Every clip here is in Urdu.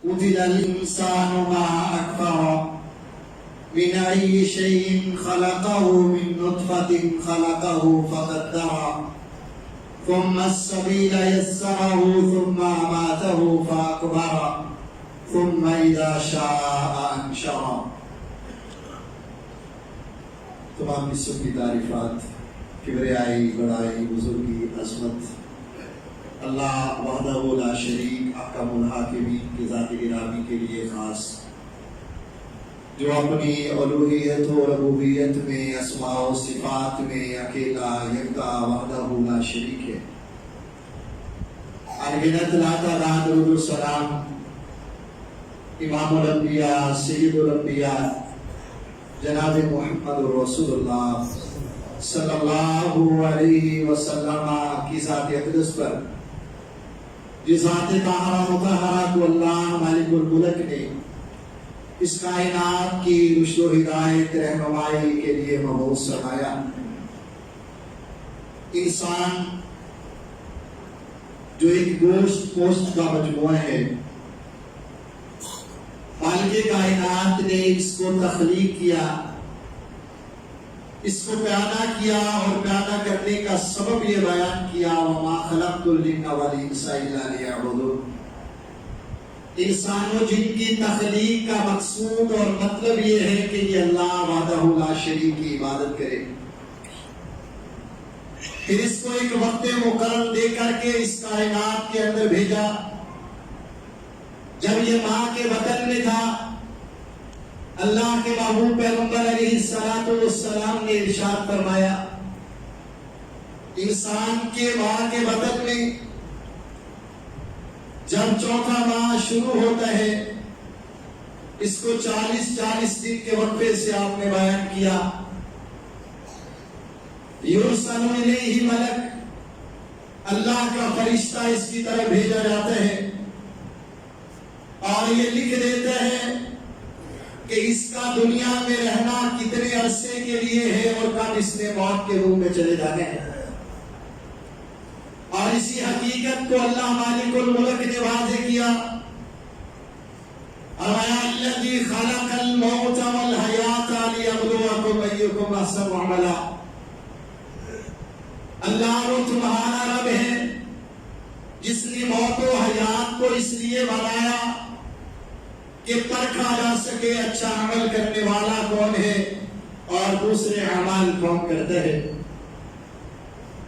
قتل الإنسان ما أكفره من أي شيء خلقه من نطفة خلقه فقدره ثم السبيل يسره ثم أماته فأقبره ثم إذا شاء أنشره. تمام حصوں کی تعریفات، کبریائی، بڑائی، بزرگی، عظمت اللہ وحدہ لا شریک احکم الحاکمین کی ذات گرامی کے لیے خاص، جو اپنی الوہیت و ربوبیت میں، اسماء و صفات میں اکیلا یکتا وحدہ لا شریک ہے۔ انگنت لا تعداد درود و سلام امام الانبیاء سید الانبیاء جناب محمد رسول اللہ صلی اللہ علیہ وسلم کی ذات اقدس پر، جس ذات طاہرہ مطہرہ کو اللہ مالک الملک نے اس کائنات کی رشد و ہدایت رہنمائی کے لیے مبعوث فرمایا۔ انسان جو ایک گوشت پوشت کا مجموعہ ہے، مالک کائنات نے اس کو تخلیق کیا، اس کو پیدا کیا، اور پیدا کرنے کا سبب یہ بیان کیا وَمَا خَلَقْتُ الْجِنَّ وَالْإِنسَ إِلَّا لِيَعْبُدُونِ۔ انسان و جن کی تخلیق کا مقصود اور مطلب یہ ہے کہ یہ اللہ وحدہ لا شریک کی عبادت کرے، پھر اس کو ایک وقت مقرر دے کر کے اس کائنات کے اندر بھیجا۔ جب یہ ماں کے بطن میں تھا، اللہ کے محبوب پیغمبر علیہ السلام نے ارشاد فرمایا، انسان کے ماں کے بطن میں جب چوتھا ماہ شروع ہوتا ہے، اس کو 40 دن کے وقفے سے آپ نے بیان کیا، یرسل الیہ ملک، اللہ کا فرشتہ اس کی طرف بھیجا جاتا ہے اور یہ لکھ دیتا ہے کہ اس کا دنیا میں رہنا کتنے عرصے کے لیے ہے اور کب اس نے موت کے روم میں چلے جانے ہیں۔ اور اسی حقیقت کو اللہ مالک الملک نے واضح کیا، الذی خلق الموت والحیات لیبلوکم ایکم احسن عملا۔ اللہ وہ تمہارا رب ہے جس نے موت و حیات کو اس لیے بنایا کہ پرکھا جا سکے اچھا عمل کرنے والا کون ہے اور دوسرے اعمال کون کرتا ہے۔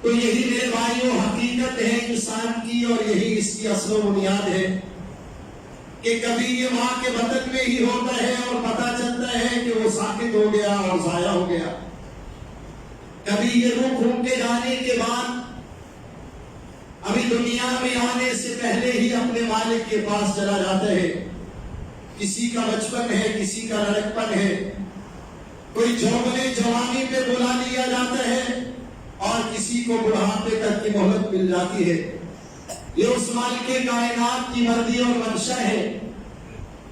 تو یہی میرے بھائیوں حقیقت ہے انسان کی، اور یہی اس کی اصل و بنیاد ہے کہ کبھی یہ ماں کے بطن میں ہی ہوتا ہے اور پتہ چلتا ہے کہ وہ ساکت ہو گیا اور ضائع ہو گیا، کبھی یہ روح گھوم کے جانے کے بعد ابھی دنیا میں آنے سے پہلے ہی اپنے مالک کے پاس چلا جاتا ہے۔ کسی کا بچپن ہے، کسی کا لڑکپن ہے، کوئی جوانی پہ بلا لیا جاتا ہے اور کسی کو بڑھاپے تک کی مہلت مل جاتی ہے۔ یہ اس مالک کائنات کی مرضی اور منشا ہے،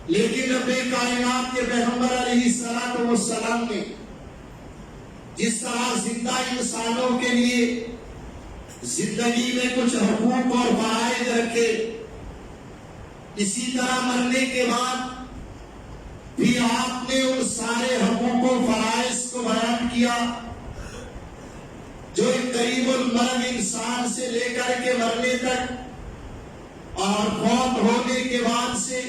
لیکن رب کائنات کے پیغمبر علیہ السلام نے جس طرح زندہ انسانوں کے لیے زندگی میں کچھ حقوق اور فرائض رکھے، اسی طرح مرنے کے بعد بھی آپ نے ان سارے حقوق و فرائض کو بیان کیا جو ایک قریب المرگ انسان سے لے کر کے مرنے تک اور فوت ہونے کے بعد سے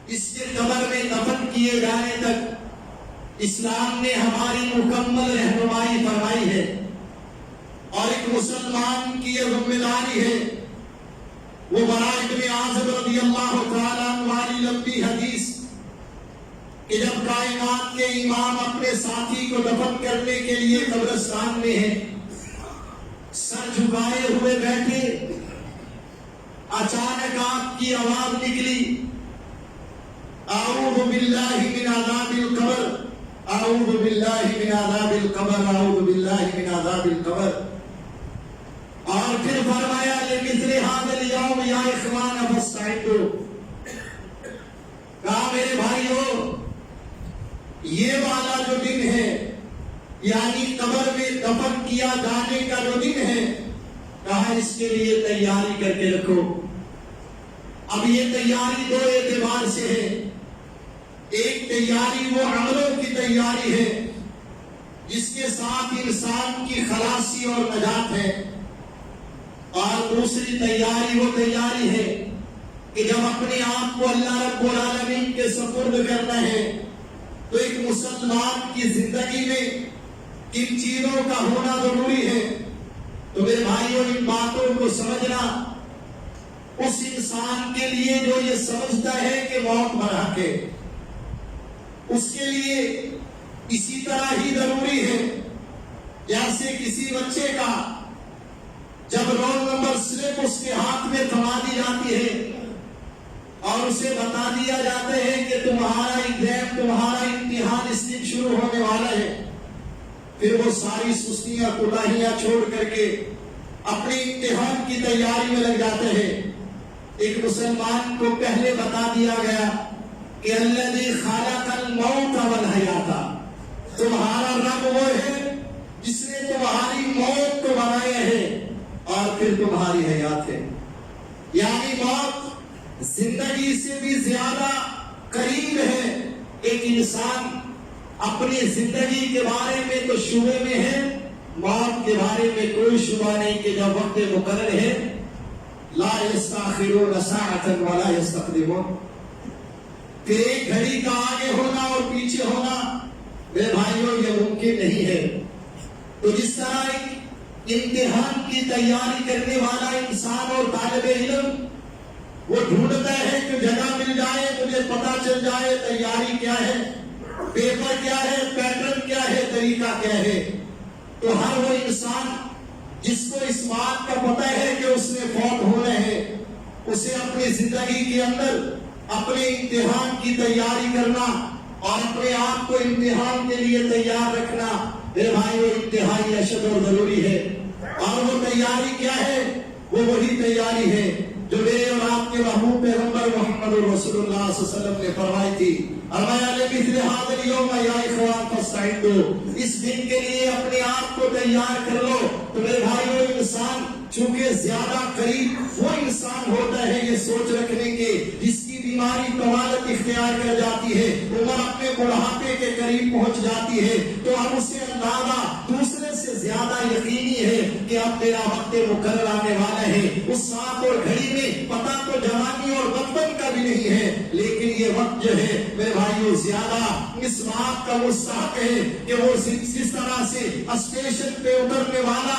اس کے قبر میں دفن کیے جانے تک اسلام نے ہماری مکمل رہنمائی فرمائی ہے۔ اور ایک مسلمان کی یہ ذمہ داری ہے، وہ براء بن عازب رضی اللہ تعالیٰ عنہ والی لمبی حدیث کہ جب کائنات کے امام اپنے ساتھی کو دفن کرنے کے لیے قبرستان میں ہیں، سر جھکائے ہوئے بیٹھے، اچانک آپ کی آواز نکلی، اعوذ باللہ من عذاب القبر، اعوذ باللہ من عذاب القبر، اعوذ باللہ من عذاب القبر۔ اور پھر فرمایا لمثل هذا اليوم یا اخوان فاستعدوا، کہا میرے بھائیو یہ والا جو دن ہے، یعنی قبر میں دفن کیا جانے کا جو دن ہے، کہا اس کے لیے تیاری کر کے رکھو۔ اب یہ تیاری دو اعتبار سے ہے. ایک تیاری وہ عملوں کی تیاری ہے جس کے ساتھ انسان کی خلاصی اور نجات ہے، اور دوسری تیاری وہ تیاری ہے کہ جب اپنے آپ کو اللہ رب العالمین کے سپرد کرنا ہے تو ایک مسلمان کی زندگی میں کن چیزوں کا ہونا ضروری ہے. تو میرے بھائیوں، ان باتوں کو سمجھنا اس انسان کے لیے جو یہ سمجھتا ہے کہ موت برحق ہے، اس کے لیے اسی طرح ہی ضروری ہے جیسے کسی بچے کا جب رول نمبر سلپ اس کے ہاتھ میں تھما دی جاتی ہے اور اسے بتا دیا جاتا ہے کہ تمہارا ایگزام، تمہارا امتحان اس دن شروع ہونے والا ہے، پھر وہ ساری سستیاں کوتاہیاں چھوڑ کر کے اپنے امتحان کی تیاری میں لگ جاتے ہیں. ایک مسلمان کو پہلے بتا دیا گیا کہ الذی خلق الموت والحیات، تمہارا رب وہ ہے جس نے تمہاری موت کو بنایا ہے اور پھر تمہاری حیات ہے. یعنی موت زندگی سے بھی زیادہ قریب ہے. ایک انسان اپنی زندگی کے بارے میں تو شبے میں ہے، موت کے بارے میں کوئی شبہ نہیں کہ جب وقت مقرر ہے لا یستاخرون ساعۃ ولا یستقدمون. پھر ایک گھڑی کا آگے ہونا اور پیچھے ہونا میرے بھائیوں یہ ممکن نہیں ہے. تو جس طرح ایک امتحان کی تیاری کرنے والا انسان اور طالب علم وہ ڈھونڈتا ہے کہ جگہ مل جائے، مجھے پتا چل جائے تیاری کیا ہے، پیپر کیا ہے، پیٹرن کیا ہے، طریقہ کیا ہے. تو ہر وہ انسان جس کو اس بات کا پتہ ہے کہ اس نے فوت ہونا ہے، اسے اپنی زندگی کے اندر اپنے امتحان کی تیاری کرنا اور اپنے آپ کو امتحان کے لیے تیار رکھنا میرے بھائیو انتہائی اشد اور ضروری ہے. اور وہ تیاری کیا ہے؟ وہ وہی تیاری ہے جو میرے اور آپ کے محبوب پیغمبر محمد رسول اللہ صلی اللہ علیہ وسلم نے فرمائی تھی. اس دن کے لیے اپنے آپ کو تیار کر لو. تو میرے بھائیو انسان چونکہ زیادہ قریب وہ انسان ہوتا ہے یہ سوچ رکھنے کے جس کی بیماری طوالت اختیار کر جاتی ہے، عمر اپنے بڑھاپے کے قریب پہنچ جاتی ہے، تو اب اسے اندازہ دوسرے سے زیادہ یقینی ہے کہ اب میرا وقت مقرر آنے والا ہے. اس ساتھ اور گھڑی میں پتہ تو جوانی اور بچپن کا بھی نہیں ہے، لیکن یہ وقت جو ہے میرے بھائیوں زیادہ اس بات کا مستحق ہے کہ وہ جس طرح سے اسٹیشن پہ اترنے والا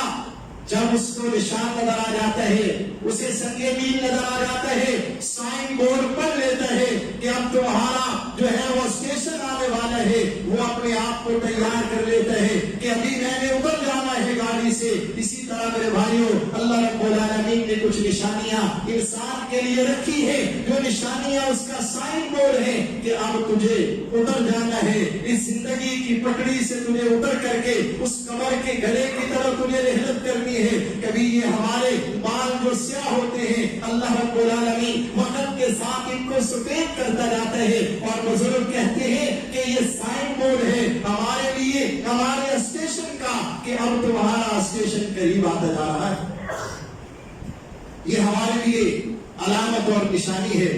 جب اس کو نشان نظر آ جاتا ہے، اسے سنگے میل نظر آ جاتا ہے، سائن بورڈ پڑھ لیتا ہے کہ اب تمہارا جو ہے وہ اسٹیشن آنے والا ہے، وہ اپنے آپ کو تیار کر لیتا ہے کہ ابھی میں نے اتر جانا ہے گاڑی سے. اسی طرح میرے بھائیوں اللہ رب العالمین نے کچھ نشانیاں انسان کے لیے رکھی ہے، جو نشانیاں اس کا سائن بورڈ ہے کہ اب تجھے اتر جانا ہے. اس زندگی کی پٹڑی سے تجھے اتر کر کے اس کمر کے گلے کی طرف تجھے رحلت کرنی ہے. کبھی یہ ہمارے بال جو سیاہ ہوتے ہیں اللہ رب العالمین وقت کے ساتھ ان کو سفید کرتا جاتا ہے، اور بزرگ کہتے ہیں کہ یہ سائن بورڈ ہے ہمارے لیے، ہمارے اسٹیشن کا کہ اب تمہارا اسٹیشن قریب آتا جا رہا ہے. یہ ہمارے لیے علامت اور نشانی ہے.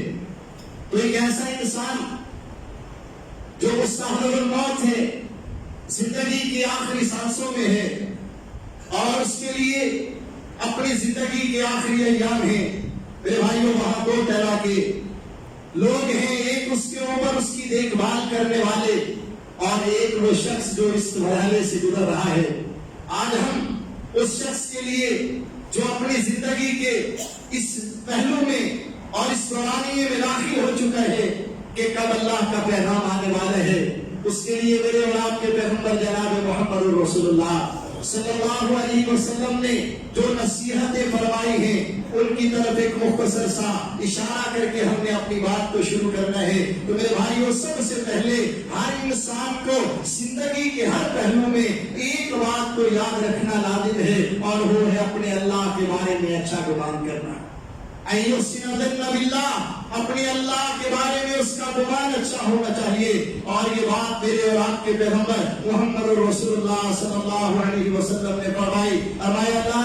تو ایک ایسا انسان جو مستحضر الموت ہے، زندگی کی آخری سانسوں میں ہے اور اس کے لیے اپنی زندگی کے آخری ایام ہیں. میرے بھائیوں وہاں دو طرح کے لوگ ہیں، ایک اس کے اوپر اس کی دیکھ بھال کرنے والے اور ایک وہ شخص جو اس مرحلے سے گزر رہا ہے. آج ہم اس شخص کے لیے جو اپنی زندگی کے اس پہلو میں اور اس دورانیے میں داخل ہو چکا ہے کہ کب اللہ کا پیغام آنے والا ہے، اس کے لیے میرے اور آپ کے پیغمبر جناب محمد رسول اللہ صلی اللہ علیہ وسلم نے جو نصیحتیں فرمائی ہیں ان کی طرف ایک مختصر سا اشارہ کر کے ہم نے اپنی بات کو شروع کرنا ہے. تو میرے بھائیوں سب سے پہلے ہر انسان کو زندگی کے ہر پہلو میں ایک بات کو یاد رکھنا لازم ہے، اور وہ ہے اپنے اللہ کے بارے میں اچھا گمان کرنا. اپنے اللہ کے بارے میں اس کا گمان اچھا ہونا چاہیے. اور یہ بات میرے اور آپ کے پیغمبر محمد رسول اللہ صلی اللہ علیہ وسلم نے فرمائی لا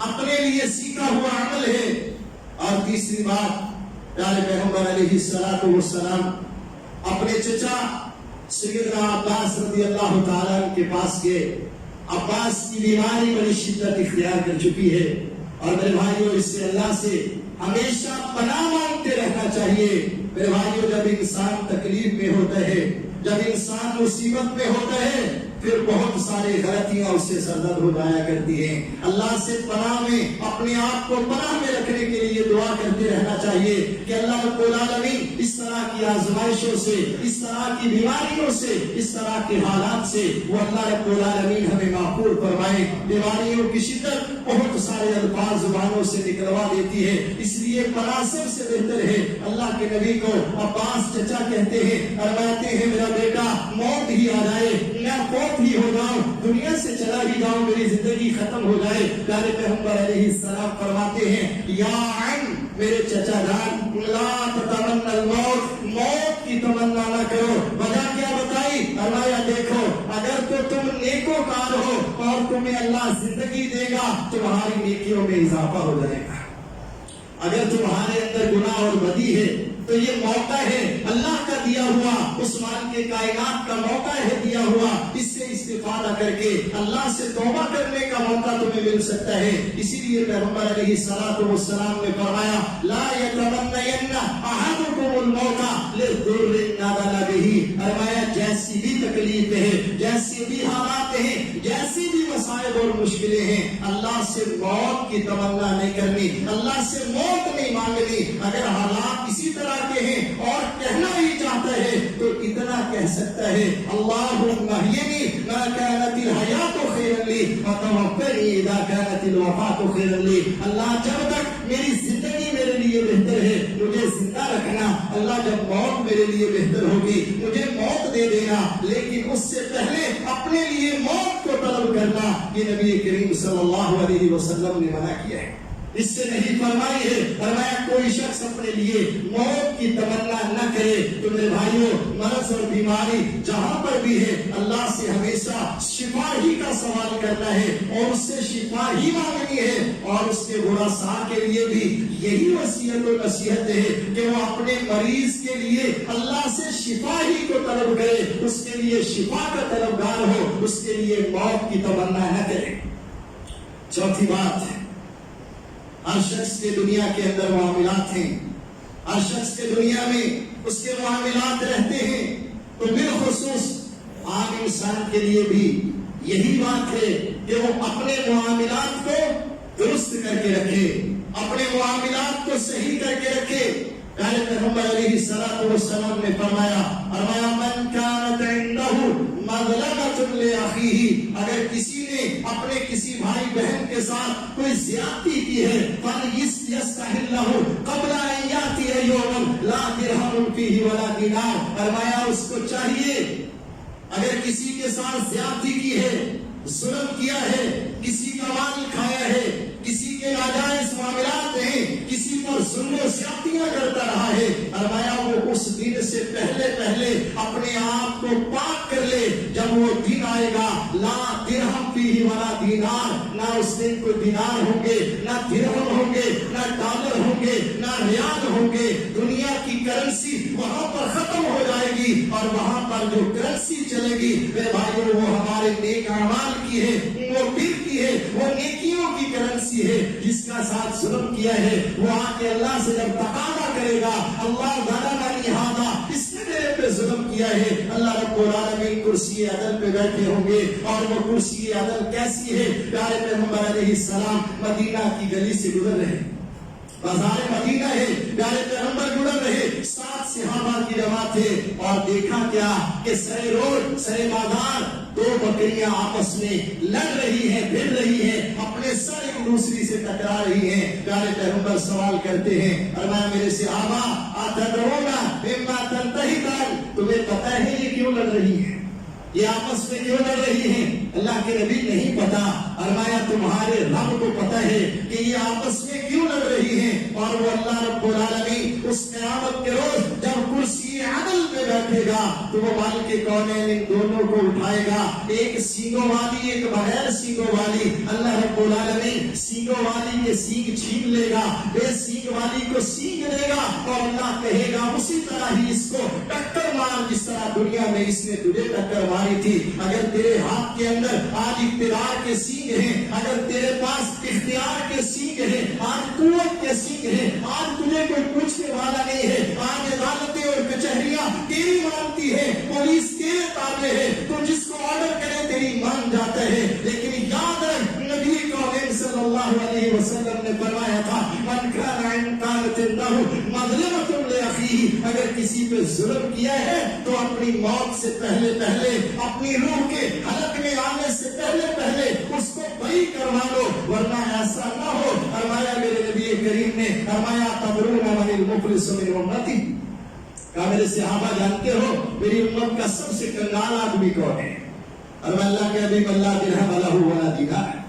اپنے لیے سیکھا ہوا عمل ہے۔ اور تیسری بات، پیارے پیغمبر علیہ الصلوۃ والسلام اپنے چچا سیدنا عباس رضی اللہ تعالیٰ کے پاس گئے۔ عباس کی بیماری بڑی شدت اختیار کر چکی ہے، اور میرے بھائیوں اس سے اللہ سے ہمیشہ پناہ مانگتے رہنا چاہیے۔ میرے بھائیوں جب انسان تکلیف میں ہوتا ہے، جب انسان مصیبت میں ہوتا ہے، پھر بہت سارے غلطیاں اس سے سرزد ہو جایا کرتی ہیں۔ اللہ سے پناہ میں اپنے آپ کو پناہ میں رکھنے کے لیے دعا کرتے رہنا چاہیے کہ اللہ رب العالمین اس طرح کی آزمائشوں سے، اس طرح کی بیماریوں سے، اس طرح کے حالات سے وہ اللہ رب العالمین ہمیں محفوظ فرمائے۔ بیماریوں کی شدت بہت سارے الفاظ زبانوں سے نکلوا دیتی ہے، اس لیے پناہ سب سے بہتر ہے۔ اللہ کے نبی کو عباس چچا کہتے ہیں، فرماتے ہیں میرا بیٹا موت ہی آ جائے، میں فوت ہی ہو جاؤں، دنیا سے چلا ہی جاؤں، میری زندگی ختم ہو جائے۔ پیارے پیغمبر علیہ السلام فرماتے ہیں یا عم، میرے چچا جان، لا تتمنى الموت، موت کی تمنا نہ کرو۔ وجہ کیا بتائی؟ فرمایا دیکھو اگر تو تم نیکوکار ہو اور تمہیں اللہ زندگی دے گا، تمہاری نیکیوں میں اضافہ ہو جائے گا۔ اگر تمہارے اندر گناہ اور بدی ہے تو یہ موقع ہے اللہ کا دیا ہوا، عثمان کے کائنات کا موقع ہے دیا ہوا، اس سے استفادہ کر کے اللہ سے توبہ کرنے کا موقع تمہیں مل سکتا ہے۔ اسی لیے پیغمبر علیہ الصلوۃ والسلام نے فرمایا لا یتمنین احدکم الموت لضر نزل بہ، فرمایا جیسی بھی تکلیف ہے، جیسی بھی حالات ہیں، جیسی بھی مصائب اور مشکلیں ہیں، اللہ سے موت کی تمنا نہیں کرنی، اللہ سے موت نہیں مانگنی۔ اگر حالات اسی طرح کے ہیں اور کہنا ہی چاہتا ہے تو اتنا کہہ سکتا ہے اللہم احیینی ما کانت الحیات خیرا لی وتوفنی اذا کانت الوفات خیرا لی، اللہ جب تک میری زندگی میرے لیے بہتر ہے مجھے زندہ رکھنا، اللہ جب موت میرے لیے بہتر ہوگی مجھے موت دے دینا، لیکن اس سے پہلے اپنے لیے موت کو طلب کرنا یہ نبی کریم صلی اللہ علیہ وسلم نے منع کیا ہے، اس سے نہیں فرمائی ہے۔ فرمایا کوئی شخص اپنے لیے موت کی تمنا نہ کرے۔ تو میرے بھائیوں مرض اور بیماری جہاں پر بھی ہے اللہ سے ہمیشہ شفا ہی کا سوال کرنا ہے اور اس سے شفا ہی مانگنی ہے، اور اس کے براسا کے لیے بھی یہی وصیت و نصیحت ہے کہ وہ اپنے مریض کے لیے اللہ سے شفا ہی کو طلب کرے، اس کے لیے شفا کا طلبگار ہو، اس کے لیے موت کی تمنا نہ کرے۔ چوتھی بات ہے ہر شخص کے دنیا کے اندر معاملات ہیں، ہر شخص کے دنیا میں اس کے معاملات رہتے ہیں، تو بالخصوص عام انسان کے لیے بھی یہی بات ہے کہ وہ اپنے معاملات کو درست کر کے رکھے، اپنے معاملات کو صحیح کر کے رکھے۔ پیارے پیغمبر علیہ الصلوۃ والسلام نے فرمایا من کانت عنده مظلمۃ لاخیہ، اگر کسی نے اپنے کسی بھائی بہن کے ساتھ کوئی زیادتی کی ہے فلیستحلہ قبل ان یاتی یوم لا درہم فیہ ولا دینار، فرمایا اس کو چاہیے اگر کسی کے ساتھ زیادتی کی ہے، ظلم کیا ہے، کسی کا مال کھایا ہے، کسی کے ناجائز معاملات ہیں، کسی پر ظلم و زیادتیاں کرتا رہا ہے، فرمایا وہ اس دن سے پہلے اپنے آپ کو پاک کر لے، جب وہ دن آئے گا لا درہم فیہ ولا دینار، نہ اس دن کوئی دینار ہوں گے، نہ درہم ہوں گے، نہ ڈالر ہوں گے، نہ ریال ہوں گے، دنیا کی کرنسی وہاں پر ختم ہو جائے گی، اور وہاں پر جو کرنسی چلے گی میرے بھائیوں وہ ہمارے نیک اعمال کی ہے، وہ پھر کی ہے، وہ نیکیوں کی کرنسی ہے۔ جس کا ساتھ ظلم کیا ہے وہ آ کے اللہ سے جب تقاضا کرے گا اللہ ظلمنی ھذا، اس نے میرے پہ ظلم کیا ہے، اللہ رب العالمین کرسی عدل پہ بیٹھے ہوں گے، اور وہ کرسی عدل کیسی ہے؟ پیارے پیغمبر علیہ السلام مدینہ کی گلی سے گزر رہے، بازار مدینہ ہے، پیارے پیغمبر گزر رہے، 7 صحابہ کی جماعت ہے، اور دیکھا کیا کہ سرے روڈ سرے بازار 2 بکریاں آپس میں لڑ رہی ہیں، بھڑ رہی ہیں، اپنے سر ایک دوسری سے ٹکرا رہی ہیں۔ پیارے پیغمبر سوال کرتے ہیں، فرمایا میرے صحابہ اتدرون مما تنتهكان، تمہیں پتہ ہے یہ کیوں لڑ رہی ہیں، یہ آپس میں کیوں لڑ رہی ہیں؟ اللہ کے نبی نہیں پتا، فرمایا تمہارے رب کو پتا ہے کہ یہ آپس میں کیوں لڑ رہی ہیں، اور وہ اللہ رب العالمین اس قیامت کے روز جب کرسی عدل پہ بیٹھے گا گا تو وہ مالک کونین ان دونوں کو اٹھائے گا، ایک سینگوں والی ایک بغیر سینگوں والی۔ اللہ رب العالمین سینگوں والی کے سینگ چھین لے گا، بے سینگ والی کو سینگ دے گا، اور اللہ کہے گا اسی طرح ہی اس کو ٹکر مار جس طرح دنیا میں اس نے تجھے ٹکر ماری تھی۔ اگر تیرے ہاتھ کے اندر آج اقتدار کے سینگ ہیں، اگر تیرے پاس اختیار کے سینگ ہیں، آج قوت کے سینگ ہیں، آج تجھے کوئی پوچھنے والا نہیں ہے، آج عدالتیں اور کچہریاں تیری مانتی ہے، پولیس تیرے تابع ہے، تو جس کو آرڈر کرے تیری مان جاتا ہے۔ لیکن یاد رکھ نبی کریم صلی اللہ علیہ وسلم نے فرمایا تھا من کان کانت له مظلمة لأخيه، اگر کسی پہ ظلم کیا ہے تو اپنی موت سے پہلے اپنی روح کے حلق میں آنے سے پہلے اس کو بری کروا لو، ورنہ ایسا نہ ہو۔ فرمایا میرے نبی کریم نے فرمایا تدرون من المفلس من امتی، کہا میرے صحابہ جانتے ہو میری امت کا سب سے کنگال آدمی کون ہے؟ اور اللہ کے حبیب اللہ درہم لہ ولا دینار،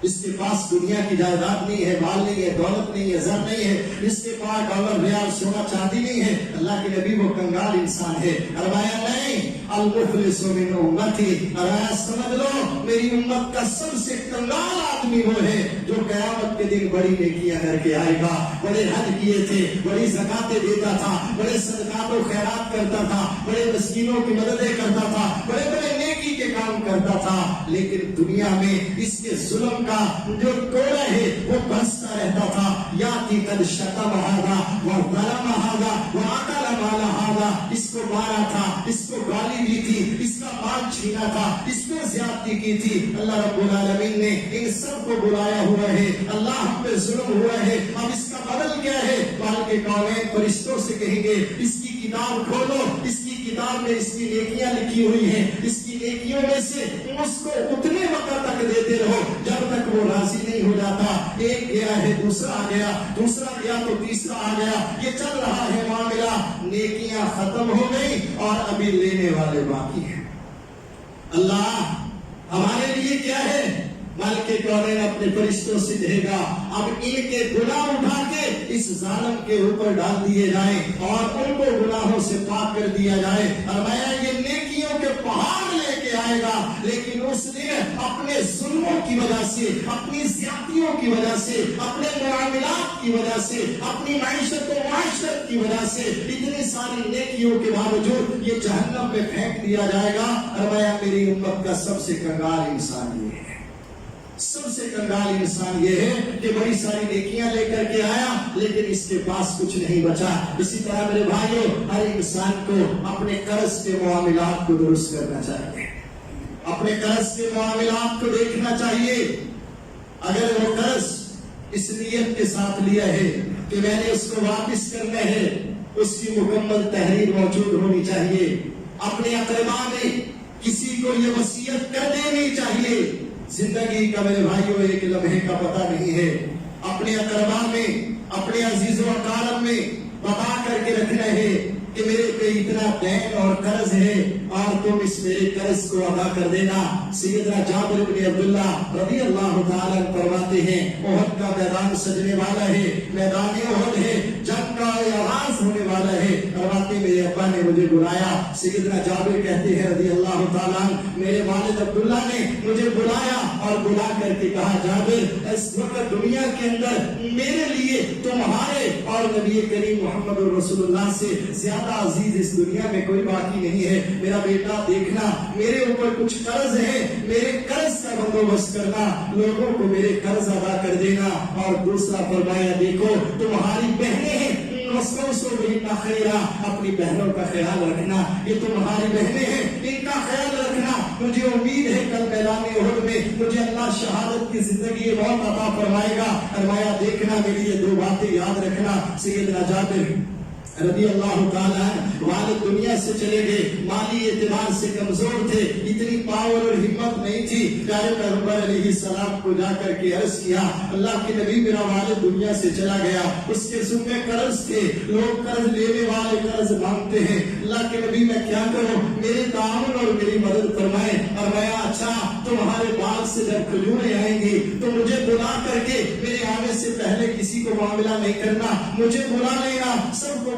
اس کے پاس دنیا کی جائیداد نہیں ہے، مال نہیں ہے، دولت نہیں ہے، زر نہیں ہے، اس کے پاس ڈالر ریال سونا چاندی نہیں ہے، اللہ کے نبی وہ کنگال انسان ہے۔ فرمایا نہیں المفلس من امتی، فرمایا سمجھ لو میری امت کا سب سے کنگال آدمی وہ ہے جو قیامت کے دن بڑی نیکیاں کر کے آئے گا، بڑے حج کیے تھے، بڑی زکاتیں دیتا تھا، بڑے صدقات و خیرات کرتا تھا، بڑے مسکینوں کی مددیں کرتا تھا، بڑے بڑے نیکی کے کام کرتا تھا، لیکن دنیا میں اس کے ظلم کا جو کوڑا ہے وہ بستا رہتا تھا۔ یاتی قد شتم ھذا وظلم ھذا واکل مال ھذا، اس کو مارا تھا، اس کو گالی دی تھی، اس کا مال چھینا تھا، اس پہ زیادتی کی تھی۔ اللہ رب العالمین نے ان سب کو بلایا ہوا ہے، اللہ ہم پہ ظلم ہوا ہے، اب اس کا بدل کیا ہے؟ مالک کونین فرشتوں سے کہیں گے اس کی کتاب کھولو، اس کی کتاب میں اس کی نیکیاں لکھی ہوئی ہیں، اس کی نیکیوں میں سے اس کو اتنے وقت تک دیتے رہو جب تک وہ راضی نہیں ہو جاتا۔ ایک گیا ہے دوسرا آ گیا، دوسرا گیا تو تیسرا آ گیا، یہ چل رہا ہے معاملہ، نیکیاں ختم ہو گئی اور ابھی لینے والے باقی ہیں۔ اللہ ہمارے لیے کیا ہے؟ مالک کونین اپنے فرشتوں سے کہے گا اب ان کے گناہ اٹھا کے اس ظالم کے اوپر ڈال دیے جائیں اور ان کو گناہوں سے پاک کر دیا جائے۔ فرمایا یہ نیکیوں کے پہاڑ لے کے آئے گا، لیکن اس نے اپنے ظلموں کی وجہ سے، اپنی زیادتیوں کی وجہ سے، اپنے معاملات کی وجہ سے، اپنی معیشت و معاشرت کی وجہ سے اتنی ساری نیکیوں کے باوجود یہ جہنم میں پھینک دیا جائے گا۔ فرمایا میری امت کا سب سے کنگال انسان یہ ہے، سب سے کنگال انسان یہ ہے کہ بڑی ساری نیکیاں لے کر کے آیا لیکن اس کے پاس کچھ نہیں بچا۔ اسی طرح میرے بھائیوں ہر انسان کو اپنے قرض کے معاملات کو درست کرنا چاہیے، اپنے قرض کے معاملات کو دیکھنا چاہیے۔ اگر وہ قرض اس نیت کے ساتھ لیا ہے کہ میں نے اس کو واپس کرنا ہے، اس کی مکمل تحریر موجود ہونی چاہیے۔ اپنے اقربا میں کسی کو یہ وصیت کر دینی چاہیے۔ زندگی کا میرے بھائیوں ایک لمحے کا پتہ نہیں ہے، اپنے اقربا میں، اپنے عزیز و اقارب میں بتا کر کے رکھنا ہے کہ میرے پہ اتنا دین اور قرض ہے اور تم اس میرے قرض کو ادا کر دینا۔ سیدنا جابر بن عبداللہ رضی اللہ تعالیٰ فرماتے ہیں احد کا میدان سجنے والا ہے، میدان احد ہے، جنگ کا آغاز ہونے والا ہے۔ فرماتے میرے ابا نے مجھے بلایا، سیدنا جابر کہتے ہیں رضی اللہ تعالیٰ میرے والد عبداللہ نے مجھے بلایا اور بلا کر کے کہا جابر اس وقت دنیا کے اندر میرے لیے تمہارے اور نبی کریم محمد رسول اللہ سے زیادہ عزیز اس دنیا میں کوئی باقی نہیں ہے۔ میرا بیٹا دیکھنا میرے اوپر کچھ قرض ہے، میرے قرض کا بندوبست کرنا، لوگوں کو میرے قرض ادا کر دینا۔ اور دوسرا فرمایا دیکھو تمہاری بہنیں ہیں اپنی بہنوں کا خیال رکھنا، یہ تمہاری بہنیں ہیں ان کا خیال رکھنا۔ مجھے امید ہے کل میدان احد میں مجھے اللہ شہادت کی زندگی موت عطا فرمائے گا۔ فرمایا دیکھنا میری یہ دو باتیں یاد رکھنا۔ سیدنا جابر رضی اللہ تعالیٰ والد دنیا سے چلے گئے، مالی اعتبار سے کمزور تھے، اتنی پاور اور ہمت نہیں تھی۔ پیارے پیغمبر علیہ السلام کو جا کر کے عرض کیا اللہ کے نبی میرا والد دنیا سے چلا گیا، اس کے ذمہ قرض تھے، لوگ قرض لینے والے قرض مانگتے ہیں، اللہ کے نبی میں کیا کروں، میرے تعاون اور میری مدد فرمائیں۔ فرمایا اچھا تمہارے باغ سے جب کھجوریں آئیں گی تو مجھے بلا کر کے، میرے آنے سے پہلے کسی کو معاملہ نہیں کرنا، مجھے بلا لینا، سب کو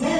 2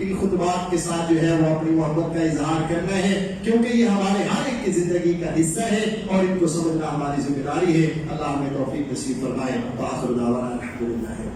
ان خطبات کے ساتھ جو ہے وہ اپنی محبت کا اظہار کرنا ہے، کیونکہ یہ ہمارے ہر ایک کی زندگی کا حصہ ہے اور ان کو سمجھنا ہماری ذمہ داری ہے. اللہ ہمیں توفیق نصیب فرمائے. وآخر دعوانا الحمدللہ.